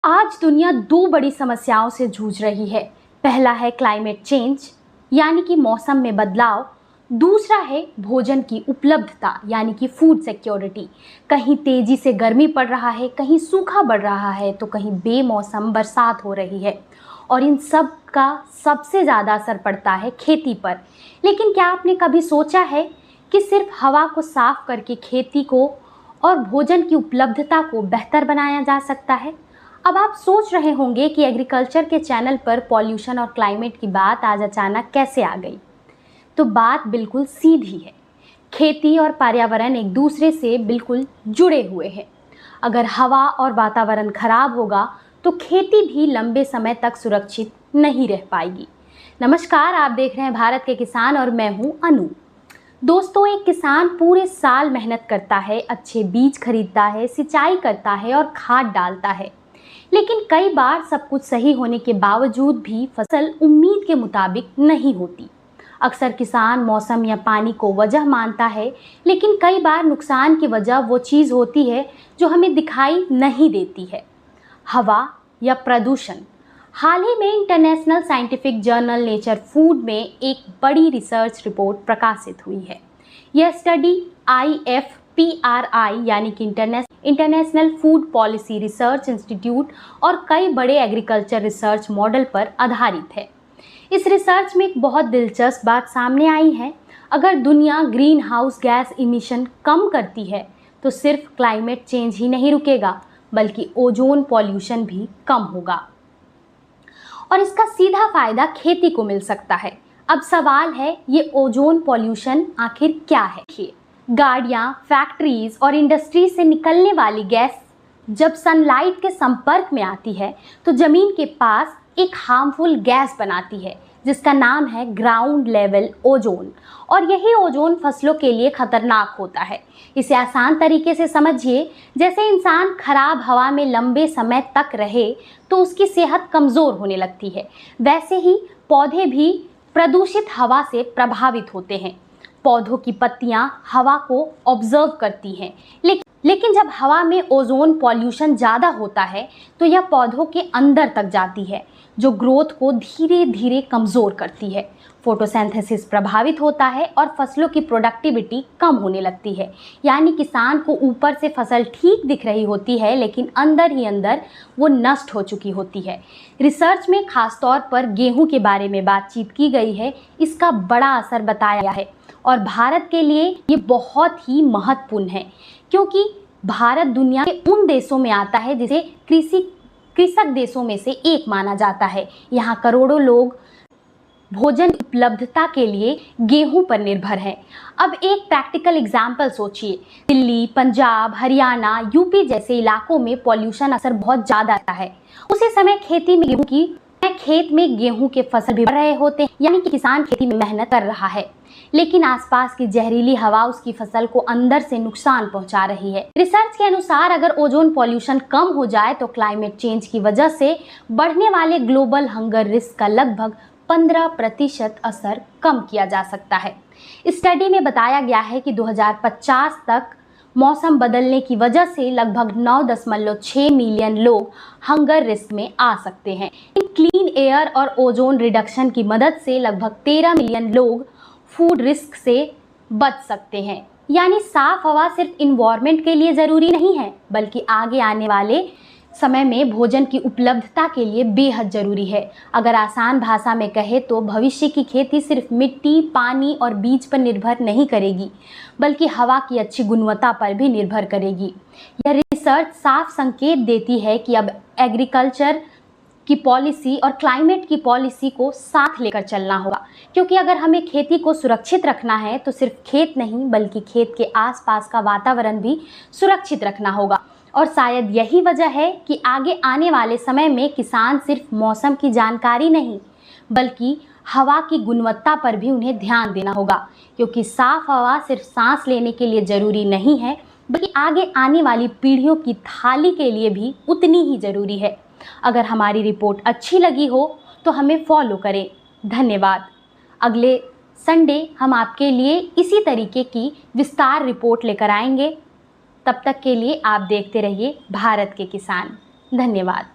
आज दुनिया दो बड़ी समस्याओं से जूझ रही है। पहला है क्लाइमेट चेंज यानी कि मौसम में बदलाव। दूसरा है भोजन की उपलब्धता यानी कि फूड सिक्योरिटी। कहीं तेजी से गर्मी पड़ रहा है, कहीं सूखा बढ़ रहा है, तो कहीं बेमौसम बरसात हो रही है। और इन सब का सबसे ज़्यादा असर पड़ता है खेती पर। लेकिन क्या आपने कभी सोचा है कि सिर्फ हवा को साफ करके खेती को और भोजन की उपलब्धता को बेहतर बनाया जा सकता है? अब आप सोच रहे होंगे कि एग्रीकल्चर के चैनल पर पॉल्यूशन और क्लाइमेट की बात आज अचानक कैसे आ गई। तो बात बिल्कुल सीधी है। खेती और पर्यावरण एक दूसरे से बिल्कुल जुड़े हुए हैं। अगर हवा और वातावरण खराब होगा तो खेती भी लंबे समय तक सुरक्षित नहीं रह पाएगी। नमस्कार, आप देख रहे हैं भारत के किसान और मैं हूं अनु। दोस्तों, एक किसान पूरे साल मेहनत करता है, अच्छे बीज खरीदता है, सिंचाई करता है और खाद डालता है। लेकिन कई बार सब कुछ सही होने के बावजूद भी फसल उम्मीद के मुताबिक नहीं होती। अक्सर किसान मौसम या पानी को वजह मानता है, लेकिन कई बार नुकसान की वजह वो चीज़ होती है जो हमें दिखाई नहीं देती है। हवा या प्रदूषण। हाल ही में international scientific journal nature food में एक बड़ी रिसर्च रिपोर्ट प्रकाशित हुई है। यह स्टडी IFPRI यानी कि international food policy research institute और कई बड़े एग्रीकल्चर रिसर्च मॉडल पर आधारित है। इस रिसर्च में एक बहुत दिलचस्प बात सामने आई है। अगर दुनिया ग्रीन हाउस गैस इमिशन कम करती है तो सिर्फ क्लाइमेट चेंज ही नहीं रुकेगा, बल्कि ओजोन पॉल्यूशन भी कम होगा और इसका सीधा फायदा खेती को मिल सकता है। अब सवाल है, ये ओजोन पॉल्यूशन आखिर क्या है? गाड़ियाँ, फैक्ट्रीज और इंडस्ट्री से निकलने वाली गैस जब सनलाइट के संपर्क में आती है तो ज़मीन के पास एक हार्मफुल गैस बनाती है जिसका नाम है ग्राउंड लेवल ओजोन। और यही ओजोन फसलों के लिए खतरनाक होता है। इसे आसान तरीके से समझिए, जैसे इंसान खराब हवा में लंबे समय तक रहे तो उसकी सेहत कमज़ोर होने लगती है, वैसे ही पौधे भी प्रदूषित हवा से प्रभावित होते हैं। पौधों की पत्तियां हवा को ऑब्जर्व करती हैं, लेकिन जब हवा में ओजोन पॉल्यूशन ज़्यादा होता है तो यह पौधों के अंदर तक जाती है, जो ग्रोथ को धीरे धीरे कमज़ोर करती है। फोटोसिंथेसिस प्रभावित होता है और फसलों की प्रोडक्टिविटी कम होने लगती है। यानी किसान को ऊपर से फसल ठीक दिख रही होती है, लेकिन अंदर ही अंदर वो नष्ट हो चुकी होती है। रिसर्च में खासतौर पर गेहूं के बारे में बातचीत की गई है। इसका बड़ा असर बताया है और भारत के लिए ये बहुत ही महत्वपूर्ण है, क्योंकि भारत दुनिया के उन देशों में आता है जिसे कृषक देशों में से एक माना जाता है। यहाँ करोड़ों लोग भोजन उपलब्धता के लिए गेहूं पर निर्भर हैं। अब एक प्रैक्टिकल एग्जाम्पल सोचिए। दिल्ली, पंजाब, हरियाणा, यूपी जैसे इलाकों में पॉल्यूशन असर बहुत ज़्यादा आता है। उसी समय खेत में गेहूं के फसल भी बढ़ रहे होते हैं, यानी कि किसान खेती में मेहनत कर रहा है, लेकिन आसपास की जहरीली हवा उसकी फसल को अंदर से नुकसान पहुंचा रही है। रिसर्च के अनुसार अगर ओजोन पॉल्यूशन कम हो जाए तो क्लाइमेट चेंज की वजह से बढ़ने वाले ग्लोबल हंगर रिस्क का लगभग 15% असर कम किया जा सकता है। इस स्टडी में बताया गया है कि 2050 तक मौसम बदलने की वजह से लगभग 9.6 मिलियन लोग हंगर रिस्क में आ सकते हैं। क्लीन एयर और ओजोन रिडक्शन की मदद से लगभग 13 मिलियन लोग फूड रिस्क से बच सकते हैं। यानी साफ हवा सिर्फ इन्वायरमेंट के लिए ज़रूरी नहीं है, बल्कि आगे आने वाले समय में भोजन की उपलब्धता के लिए बेहद ज़रूरी है। अगर आसान भाषा में कहे तो भविष्य की खेती सिर्फ मिट्टी, पानी और बीज पर निर्भर नहीं करेगी, बल्कि हवा की अच्छी गुणवत्ता पर भी निर्भर करेगी। यह रिसर्च साफ संकेत देती है कि अब एग्रीकल्चर की पॉलिसी और क्लाइमेट की पॉलिसी को साथ लेकर चलना होगा, क्योंकि अगर हमें खेती को सुरक्षित रखना है तो सिर्फ खेत नहीं, बल्कि खेत के आसपास का वातावरण भी सुरक्षित रखना होगा। और शायद यही वजह है कि आगे आने वाले समय में किसान सिर्फ मौसम की जानकारी नहीं, बल्कि हवा की गुणवत्ता पर भी उन्हें ध्यान देना होगा, क्योंकि साफ हवा सिर्फ सांस लेने के लिए ज़रूरी नहीं है, बल्कि आगे आने वाली पीढ़ियों की थाली के लिए भी उतनी ही ज़रूरी है। अगर हमारी रिपोर्ट अच्छी लगी हो तो हमें फॉलो करें। धन्यवाद। अगले संडे हम आपके लिए इसी तरीके की विस्तार रिपोर्ट लेकर आएंगे। तब तक के लिए आप देखते रहिए भारत के किसान। धन्यवाद।